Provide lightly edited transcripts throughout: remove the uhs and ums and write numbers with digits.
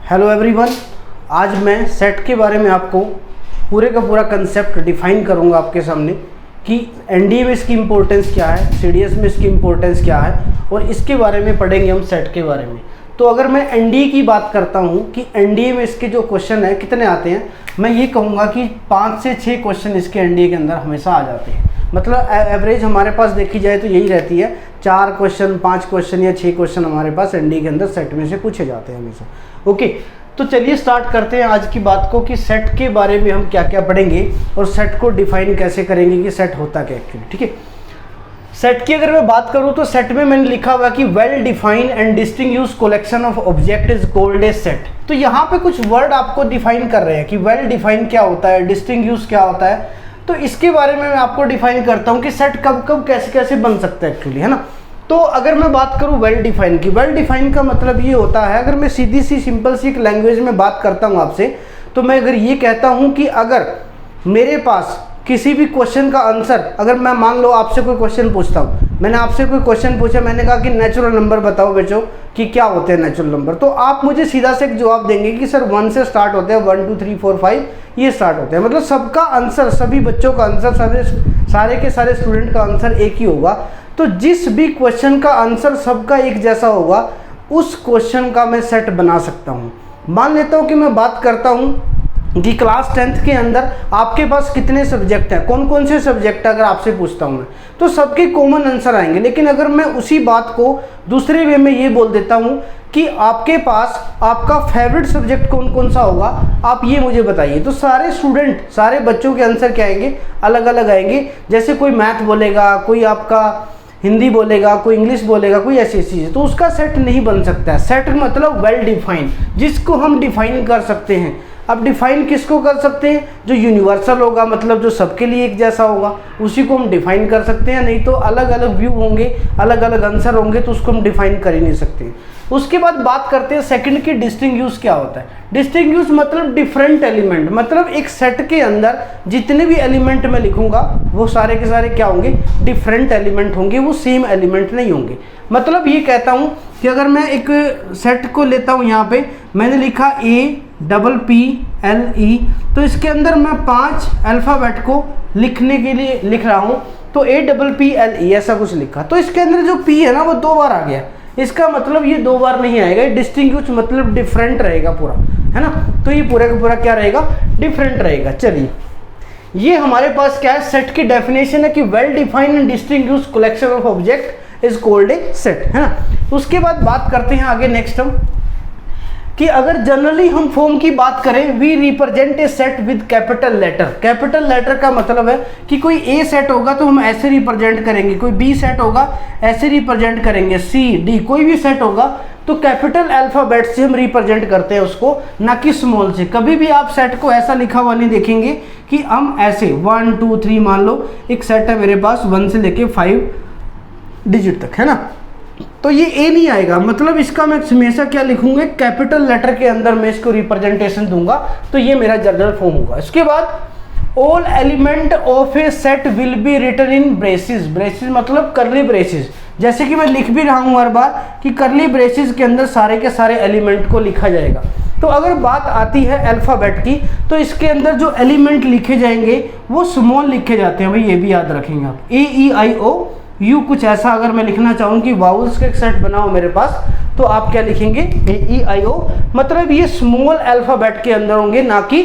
Hello everyone, आज मैं set के बारे में आपको पूरे का पूरा कंसेप्ट डिफाइन करूंगा आपके सामने कि एनडीए में इसकी इम्पोर्टेंस क्या है, सीडीएस में इसकी इम्पोर्टेंस क्या है और इसके बारे में पढ़ेंगे हम सेट के बारे में। तो अगर मैं एनडीए की बात करता हूं कि एनडीए में इसके जो क्वेश्चन है कितने आते हैं, मैं ये कहूँगा कि 5 से 6 क्वेश्चन इसके एनडीए के अंदर हमेशा आ जाते हैं। मतलब एवरेज हमारे पास देखी जाए तो यही रहती है, 4 क्वेश्चन 5 क्वेश्चन या 6 क्वेश्चन हमारे पास एनडीए के अंदर सेट में से पूछे जाते हैं हमेशा। ओके, तो चलिए स्टार्ट करते हैं आज की बात को कि सेट के बारे में हम क्या क्या पढ़ेंगे और सेट को डिफाइन कैसे करेंगे कि सेट होता क्या एक्चुअली। ठीक है, सेट की अगर मैं बात करूं तो सेट में मैंने लिखा हुआ कि well defined and distinguished collection of object is called a set. तो यहाँ पे कुछ वर्ड आपको डिफाइन कर रहे हैं कि वेल डिफाइंड क्या होता है, डिस्टिंग्विश्ड क्या होता है। तो इसके बारे में मैं आपको डिफाइन करता हूँ कि सेट कब कब कैसे कैसे बन सकता है एक्चुअली, है ना। तो अगर मैं बात करूं वेल डिफाइन की, वेल डिफाइन का मतलब ये होता है, अगर मैं सीधी सी सिंपल सी एक लैंग्वेज में बात करता हूं आपसे, तो मैं अगर ये कहता हूं कि अगर मेरे पास किसी भी क्वेश्चन का आंसर, अगर मैं मान लो आपसे कोई क्वेश्चन पूछता हूं, मैंने आपसे कोई क्वेश्चन पूछा, मैंने कहा कि नेचुरल नंबर बताओ बच्चों कि क्या होते हैं नेचुरल नंबर, तो आप मुझे सीधा से एक जवाब देंगे कि सर 1 से स्टार्ट होते हैं, 1 2 3 4 5 ये स्टार्ट होते हैं। मतलब सबका आंसर, सभी बच्चों का आंसर, सारे के सारे स्टूडेंट का आंसर एक ही होगा। तो जिस भी क्वेश्चन का आंसर सबका एक जैसा होगा, उस क्वेश्चन का मैं सेट बना सकता हूँ। मान लेता हूँ कि मैं बात करता हूँ कि क्लास 10th के अंदर आपके पास कितने सब्जेक्ट हैं, कौन कौन से सब्जेक्ट अगर आपसे पूछता हूँ मैं, तो सबके कॉमन आंसर आएंगे। लेकिन अगर मैं उसी बात को दूसरे वे में ये बोल देता हूँ कि आपके पास आपका फेवरेट सब्जेक्ट कौन कौन सा होगा, आप ये मुझे बताइए, तो सारे स्टूडेंट, सारे बच्चों के आंसर क्या आएंगे, अलग अलग आएंगे। जैसे कोई मैथ बोलेगा, कोई आपका हिंदी बोलेगा, कोई इंग्लिश बोलेगा, कोई ऐसी चीज़, तो उसका सेट नहीं बन सकता है। सेट मतलब वेल डिफाइंड, जिसको हम डिफाइन कर सकते हैं। अब डिफाइन किसको कर सकते हैं, जो यूनिवर्सल होगा, मतलब जो सबके लिए एक जैसा होगा, उसी को हम डिफाइन कर सकते हैं। नहीं तो अलग अलग व्यू होंगे, अलग अलग आंसर होंगे, तो उसको हम डिफाइन कर ही नहीं सकते। उसके बाद बात करते हैं सेकंड की, डिस्टिंग्विश क्या होता है। डिस्टिंग्विश मतलब डिफरेंट एलिमेंट, मतलब एक सेट के अंदर जितने भी एलिमेंट मैं लिखूंगा वो सारे के सारे क्या होंगे, डिफरेंट एलिमेंट होंगे, वो सेम एलिमेंट नहीं होंगे। मतलब ये कहता हूं कि अगर मैं एक सेट को लेता हूं, यहाँ पे मैंने लिखा APPLE, तो इसके अंदर मैं 5 अल्फ़ाबेट को लिखने के लिए लिख रहा हूं, तो APPLE ऐसा कुछ लिखा, तो इसके अंदर जो P है ना वो 2 बार आ गया। इसका मतलब ये 2 बार नहीं आएगा, डिस्टिंग्विश मतलब डिफरेंट रहेगा पूरा, है ना। तो ये पूरा का पूरा क्या रहेगा, डिफरेंट रहेगा। चलिए, ये हमारे पास क्या है, सेट की डेफिनेशन है कि well defined and distinguished collection of object is called a set, है ना। उसके बाद बात करते हैं आगे नेक्स्ट हम कि अगर जनरली हम फॉर्म की बात करें, we represent a set with capital letter. Capital letter का मतलब है कि कोई ए सेट होगा तो हम ऐसे रिप्रेजेंट करेंगे, कोई बी सेट होगा ऐसे रिप्रेजेंट करेंगे, सी डी कोई भी सेट होगा तो कैपिटल अल्फाबेट से हम रिप्रेजेंट करते हैं उसको, ना कि स्मॉल से। कभी भी आप सेट को ऐसा लिखा हुआ नहीं देखेंगे कि हम ऐसे 1 2 3, मान लो एक सेट है मेरे पास 1 से लेके 5 डिजिट तक, है ना, तो ये ए नहीं आएगा। मतलब इसका मैं हमेशा क्या लिखूंगा, कैपिटल लेटर के अंदर मैं इसको रिप्रेजेंटेशन दूंगा, तो ये मेरा जनरल फॉर्म होगा। इसके बाद all element of a set will be written in braces. Braces मतलब करली ब्रेसेस, जैसे कि मैं लिख भी रहा हूं हर बार कि करली ब्रेसेस के अंदर सारे के सारे एलिमेंट को लिखा जाएगा। तो अगर बात आती है अल्फाबेट की, तो इसके अंदर जो एलिमेंट लिखे जाएंगे वो स्मॉल लिखे जाते हैं, भाई ये भी याद रखेंगे आप। AEIOU कुछ ऐसा अगर मैं लिखना चाहूँ कि वाउल्स का एक सेट बनाओ मेरे पास, तो आप क्या लिखेंगे, AEIO, मतलब ये स्मॉल अल्फाबेट के अंदर होंगे, ना कि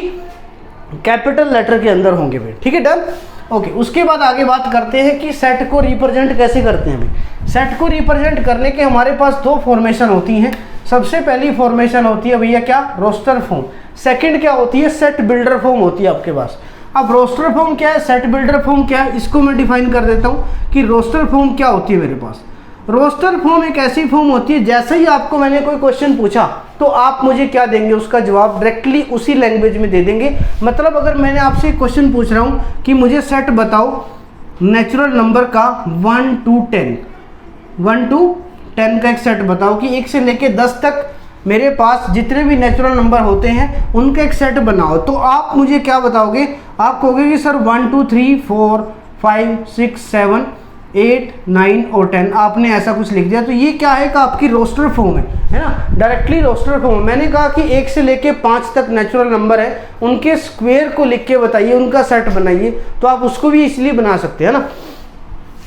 कैपिटल लेटर के अंदर होंगे भाई। ठीक है, डन। ओके, उसके बाद आगे बात करते हैं कि सेट को रिप्रेजेंट कैसे करते हैं भाई। सेट को रिप्रेजेंट करने के हमारे पास 2 फॉर्मेशन होती हैं। सबसे पहली फॉर्मेशन होती है भैया क्या, रोस्टर फॉर्म। सेकंड क्या होती है, सेट बिल्डर फॉर्म होती है आपके पास। अब रोस्टर फॉर्म क्या है, सेट बिल्डर फॉर्म क्या है, इसको मैं डिफाइन कर देता हूँ कि रोस्टर फॉर्म क्या होती है मेरे पास। रोस्टर फॉर्म एक ऐसी फॉर्म होती है, जैसे ही आपको मैंने कोई क्वेश्चन पूछा तो आप मुझे क्या देंगे, उसका जवाब डायरेक्टली उसी लैंग्वेज में दे देंगे। मतलब अगर मैंने आपसे क्वेश्चन पूछ रहा हूँ कि मुझे सेट बताओ नेचुरल नंबर का 1 to 10 का एक सेट बताओ कि 1 से लेके 10 तक मेरे पास जितने भी नेचुरल नंबर होते हैं उनका एक सेट बनाओ, तो आप मुझे क्या बताओगे, आप कहोगे कि सर 1 2 3 4 5 6 7 8, 9 और 10 आपने ऐसा कुछ लिख दिया, तो ये क्या है कि आपकी रोस्टर फॉर्म है ना, डायरेक्टली रोस्टर फॉर्म। मैंने कहा कि 1 से लेके 5 तक नेचुरल नंबर है, उनके स्क्वायर को लिख के बताइए, उनका सेट बनाइए, तो आप उसको भी इसलिए बना सकते हैं ना।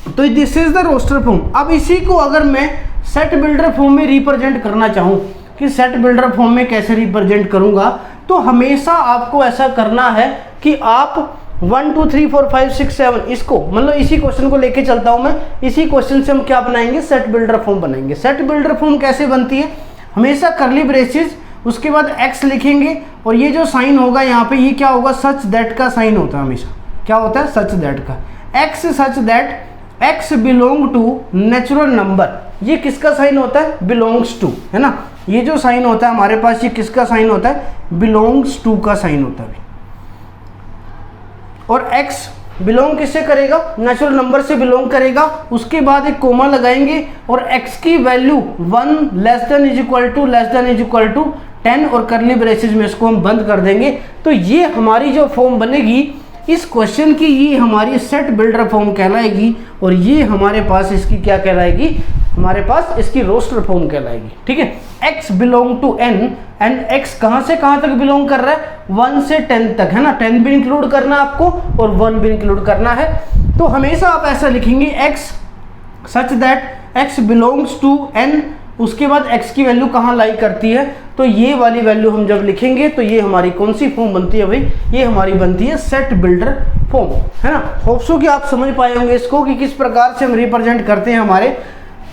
तो this is the roster form. अब इसी को अगर मैं सेट बिल्डर फॉर्म में रिप्रेजेंट करना चाहूँ कि सेट बिल्डर फॉर्म में कैसे रिप्रेजेंट करूँगा, तो हमेशा आपको ऐसा करना है कि आप 1 2 3 4 5 6 7 इसको, मतलब इसी क्वेश्चन को लेके चलता हूं मैं, इसी क्वेश्चन से हम क्या बनाएंगे, सेट बिल्डर फॉर्म बनाएंगे। सेट बिल्डर फॉर्म कैसे बनती है, हमेशा करली ब्रेसेस, उसके बाद x लिखेंगे, और ये जो साइन होगा यहाँ पे, ये क्या होगा, सच दैट का साइन होता है हमेशा। क्या होता है, सच दैट का। x such that x belong to natural number, ये किसका साइन होता है, बिलोंग्स टू, है ना। ये जो साइन होता है हमारे पास, ये किसका साइन होता है, बिलोंग्स टू का साइन होता है। और x बिलोंग किससे करेगा, नेचुरल नंबर से बिलोंग करेगा। उसके बाद एक कोमा लगाएंगे और x की value 1 less than is equal to 10 और करली ब्रेसेस में इसको हम बंद कर देंगे। तो ये हमारी जो फॉर्म बनेगी इस क्वेश्चन की, ये हमारी सेट बिल्डर फॉर्म कहलाएगी, और ये हमारे पास इसकी क्या कहलाएगी, हमारे पास इसकी रोस्टर फॉर्म कहलाएगी। ठीक है, x belong to n and x कहां से कहां तक बिलोंग कर रहा है, 1 से 10 तक, है ना। 10 भी इंक्लूड करना आपको और 1 भी इंक्लूड करना है। तो हमेशा आप ऐसा लिखेंगे, x such that x belongs to n, उसके बाद x की वैल्यू कहाँ लाई करती है, तो ये वाली वैल्यू हम जब लिखेंगे तो ये हमारी कौन सी फॉर्म बनती है भाई, ये हमारी बनती है सेट बिल्डर फॉर्म, है ना। होप सो कि आप समझ पाए होंगे इसको कि किस प्रकार से हम रिप्रेजेंट करते हैं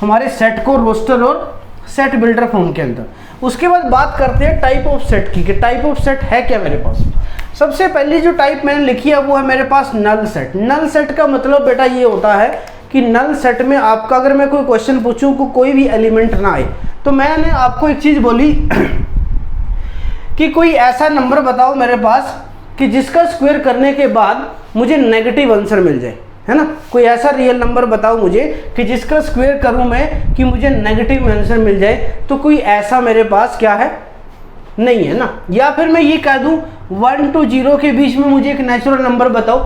हमारे सेट को रोस्टर और सेट बिल्डर फॉर्म के अंदर। उसके बाद बात करते हैं टाइप ऑफ सेट की, कि टाइप ऑफ सेट है क्या मेरे पास। सबसे पहली जो टाइप मैंने लिखी है वो है मेरे पास नल सेट। नल सेट का मतलब बेटा ये होता है कि नल सेट में आपका, अगर मैं कोई क्वेश्चन पूछूं को कोई भी एलिमेंट ना आए, तो मैंने आपको एक चीज बोली कि कोई ऐसा नंबर बताओ मेरे पास कि जिसका स्क्वायर करने के बाद मुझे नेगेटिव आंसर मिल जाए, है ना। कोई ऐसा रियल नंबर बताओ मुझे कि जिसका स्क्वायर करूं मैं कि मुझे नेगेटिव आंसर मिल जाए, तो कोई ऐसा मेरे पास क्या है, नहीं है ना। या फिर मैं ये कह दूं 1 to 0 के बीच में मुझे एक नेचुरल नंबर बताओ,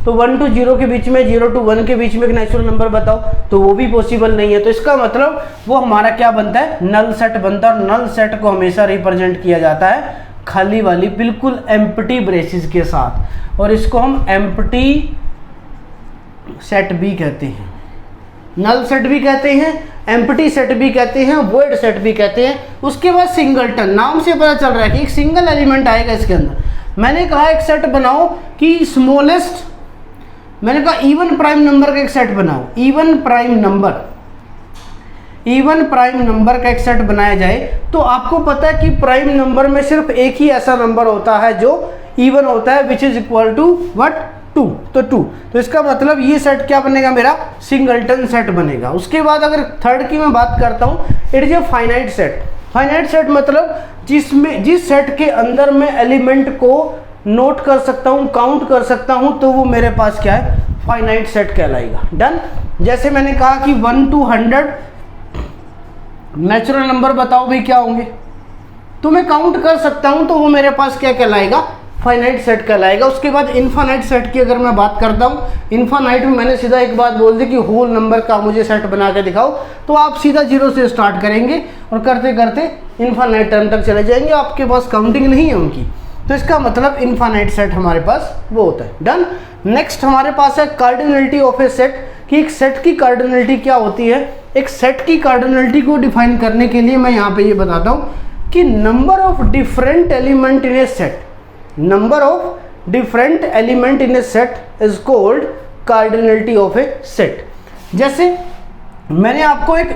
तो 1 to 0 के बीच में, 0 to 1 के बीच में एक नेचुरल नंबर बताओ, तो वो भी पॉसिबल नहीं है। तो इसका मतलब वो हमारा क्या बनता है, नल सेट बनता है। नल सेट को हमेशा रिप्रेजेंट किया जाता है खाली वाली बिल्कुल एम्प्टी ब्रेसेस के साथ, और इसको हम एम्प्टी सेट भी कहते हैं, नल सेट भी कहते हैं, एम्प्टी सेट भी कहते हैं, वॉइड सेट भी कहते हैं। उसके बाद सिंगलटन, नाम से पता चल रहा है कि एक सिंगल एलिमेंट आएगा इसके अंदर। मैंने कहा एक सेट बनाओ कि स्मॉलेस्ट, मैंने कहा इवन प्राइम नंबर का एक सेट बनाओ, इवन प्राइम नंबर का एक सेट बनाया जाए। तो आपको पता है कि प्राइम नंबर में सिर्फ एक ही ऐसा नंबर होता है जो इवन होता है, which is equal to what, 2, तो 2। तो इसका मतलब ये सेट क्या बनेगा मेरा, सिंगलटन सेट बनेगा। उसके बाद अगर थर्ड की मैं बात करता हूँ, it is a finite set. Finite set मतलब जिस सेट के अंदर मैं एलिमेंट को नोट कर सकता हूँ, काउंट कर सकता हूँ, तो वो मेरे पास क्या है, फाइनाइट सेट कहलाएगा। डन। जैसे मैंने कहा कि 1 to 100 नेचुरल नंबर बताओ भाई क्या होंगे, तो मैं काउंट कर सकता हूं, तो वो मेरे पास क्या कहलाएगा, फाइनाइट सेट कहलाएगा। उसके बाद इनफाइनाइट सेट की अगर मैं बात करता हूं, इनफाइनाइट में मैंने सीधा एक बात बोल दी कि होल नंबर का मुझे सेट बना के दिखाओ, तो आप सीधा 0 से स्टार्ट करेंगे और करते करते इनफाइनाइट टर्म तक चले जाएंगे, आपके पास काउंटिंग नहीं है उनकी। तो इसका मतलब इनफाइनाइट सेट हमारे पास वो होता है। डन। नेक्स्ट हमारे पास है कार्डिनलिटी ऑफ ए सेट, कि एक सेट की कार्डिनलिटी क्या होती है। एक सेट की कार्डिनलिटी को डिफाइन करने के लिए मैं यहाँ पे ये बताता हूँ कि number of different element in A set, number of different element in A set is called cardinality of a set. जैसे मैंने आपको एक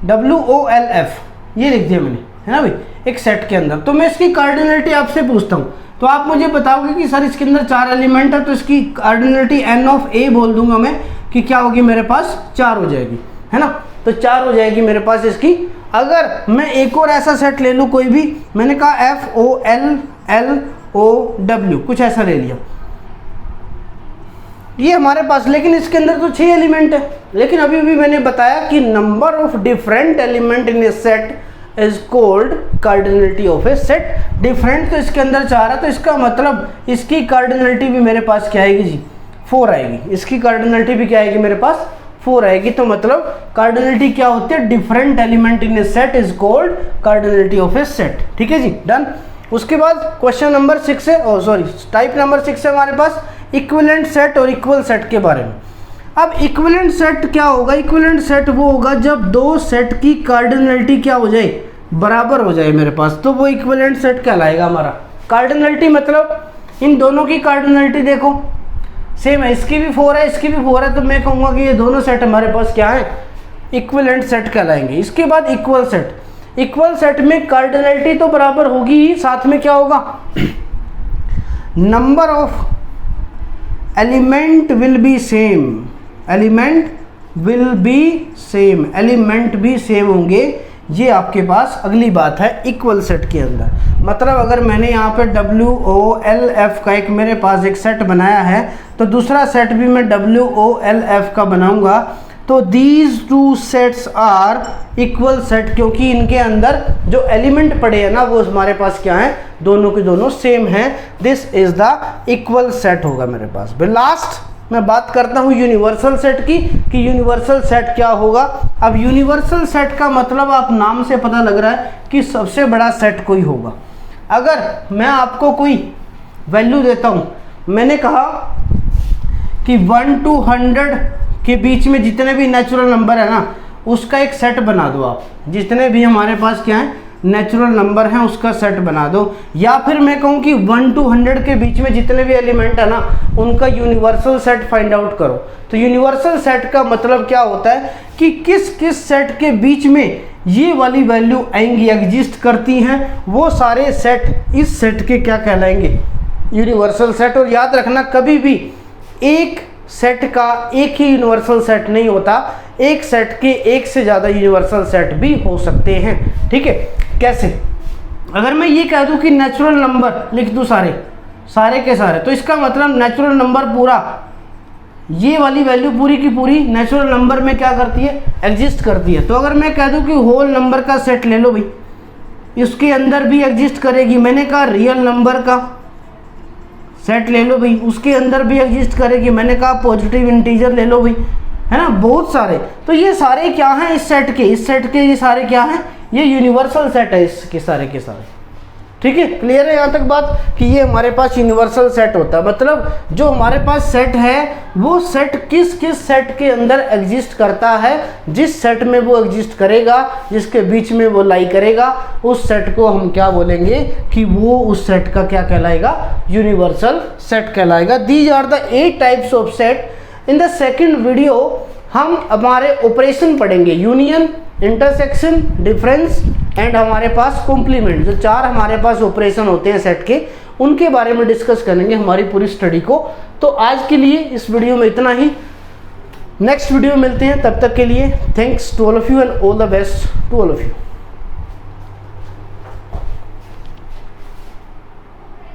WOLF ये लिख दिया मैंने, है ना भाई, एक सेट के अंदर, तो मैं इसकी कार्डिनलिटी आपसे पूछता हूँ, तो आप मुझे बताओगे कि सर इसके अंदर 4 एलिमेंट है, तो इसकी कार्डिनलिटी n ऑफ a बोल दूंगा मैं कि क्या होगी, मेरे पास 4 हो जाएगी, है ना। तो 4 हो जाएगी मेरे पास इसकी। अगर मैं एक और ऐसा सेट ले लूँ कोई भी, मैंने कहा FOLLOW कुछ ऐसा ले लिया, ये हमारे पास, लेकिन इसके अंदर तो 6 एलिमेंट है। लेकिन अभी भी मैंने बताया कि number of different element in A set is called cardinality of a set. Different तो इसके अंदर 4 है, तो इसका मतलब इसकी कार्डिनलिटी भी मेरे पास क्या आएगी जी, 4 आएगी, इसकी कार्डिनलिटी भी क्या आएगी मेरे पास 4 आएगी। तो मतलब कार्डिनलिटी क्या होती है, different element in A set is called cardinality of a set. ठीक है जी, डन। उसके बाद क्वेश्चन नंबर 6 है, टाइप नंबर 6 है हमारे पास इक्विवेलेंट सेट और इक्वल सेट के बारे में। अब इक्विवेलेंट सेट क्या होगा, इक्विवेलेंट सेट वो होगा जब दो सेट की कार्डिनलिटी क्या हो जाए, बराबर हो जाए मेरे पास, तो वो इक्विवेलेंट सेट कहलाएगा हमारा। कार्डिनलिटी मतलब इन दोनों की कार्डिनलिटी देखो सेम है, इसकी भी 4 है, इसकी भी 4 है, तो मैं कहूँगा कि ये दोनों सेट हमारे पास क्या है, इक्विवेलेंट सेट कहलाएंगे। इसके बाद इक्वल सेट, इक्वल सेट में कार्डिनलिटी तो बराबर होगी ही, साथ में क्या होगा, number of element will be same, element will be same, element भी सेम होंगे। ये आपके पास अगली बात है इक्वल सेट के अंदर। मतलब अगर मैंने यहाँ पे WOLF का एक मेरे पास एक सेट बनाया है, तो दूसरा सेट भी मैं WOLF का बनाऊंगा, तो these two sets are equal set, क्योंकि इनके अंदर जो एलिमेंट पड़े हैं ना वो हमारे पास क्या है, दोनों के दोनों सेम हैं। This is the equal set होगा मेरे पास। लास्ट मैं बात करता हूँ यूनिवर्सल सेट की, कि यूनिवर्सल सेट क्या होगा। अब यूनिवर्सल सेट का मतलब आप नाम से पता लग रहा है कि सबसे बड़ा सेट कोई होगा। अगर मैं आपको कोई वैल्यू देता हूँ, मैंने कहा कि 1 to 100 के बीच में जितने भी नेचुरल नंबर है ना, उसका एक सेट बना दो आप, जितने भी हमारे पास क्या है नेचुरल नंबर हैं उसका सेट बना दो। या फिर मैं कहूँ कि 1 to 100 के बीच में जितने भी एलिमेंट है ना, उनका यूनिवर्सल सेट फाइंड आउट करो। तो यूनिवर्सल सेट का मतलब क्या होता है कि किस किस सेट के बीच में ये वाली वैल्यू आएंगी, एग्जिस्ट करती हैं, वो सारे सेट इस सेट के क्या कहलाएंगे, यूनिवर्सल सेट। और याद रखना कभी भी एक सेट का एक ही यूनिवर्सल सेट नहीं होता, एक सेट के एक से ज़्यादा यूनिवर्सल सेट भी हो सकते हैं। ठीक है, कैसे, अगर मैं ये कह दूं कि नेचुरल नंबर लिख दूं सारे के सारे, तो इसका मतलब नेचुरल नंबर पूरा, ये वाली वैल्यू पूरी की पूरी नेचुरल नंबर में क्या करती है, एग्जिस्ट करती है। तो अगर मैं कह दूं कि होल नंबर का सेट ले लो भाई, इसके अंदर भी एग्जिस्ट करेगी। मैंने कहा रियल नंबर का सेट ले लो भाई, उसके अंदर भी एग्जिस्ट करेगी। मैंने कहा पॉजिटिव इंटीजर ले लो भाई, है ना, बहुत सारे। तो ये सारे क्या हैं इस सेट के ये सारे क्या हैं, ये यूनिवर्सल सेट है इसके सारे के सारे। ठीक है, क्लियर है यहाँ तक बात कि ये हमारे पास यूनिवर्सल सेट होता है। मतलब जो हमारे पास सेट है वो सेट किस किस सेट के अंदर एग्जिस्ट करता है, जिस सेट में वो एग्जिस्ट करेगा, जिसके बीच में वो लाई करेगा, उस सेट को हम क्या बोलेंगे कि वो उस सेट का क्या कहलाएगा, यूनिवर्सल सेट कहलाएगा। These are the 8 types of set. In the second video हम हमारे ऑपरेशन पढ़ेंगे, यूनियन, इंटरसेक्शन, डिफरेंस एंड हमारे पास कॉम्प्लीमेंट, जो 4 हमारे पास ऑपरेशन होते हैं सेट के, उनके बारे में डिस्कस करेंगे हमारी पूरी स्टडी को। तो आज के लिए इस वीडियो में इतना ही, नेक्स्ट वीडियो में मिलते हैं, तब तक के लिए thanks to all of you and all the best to all of you.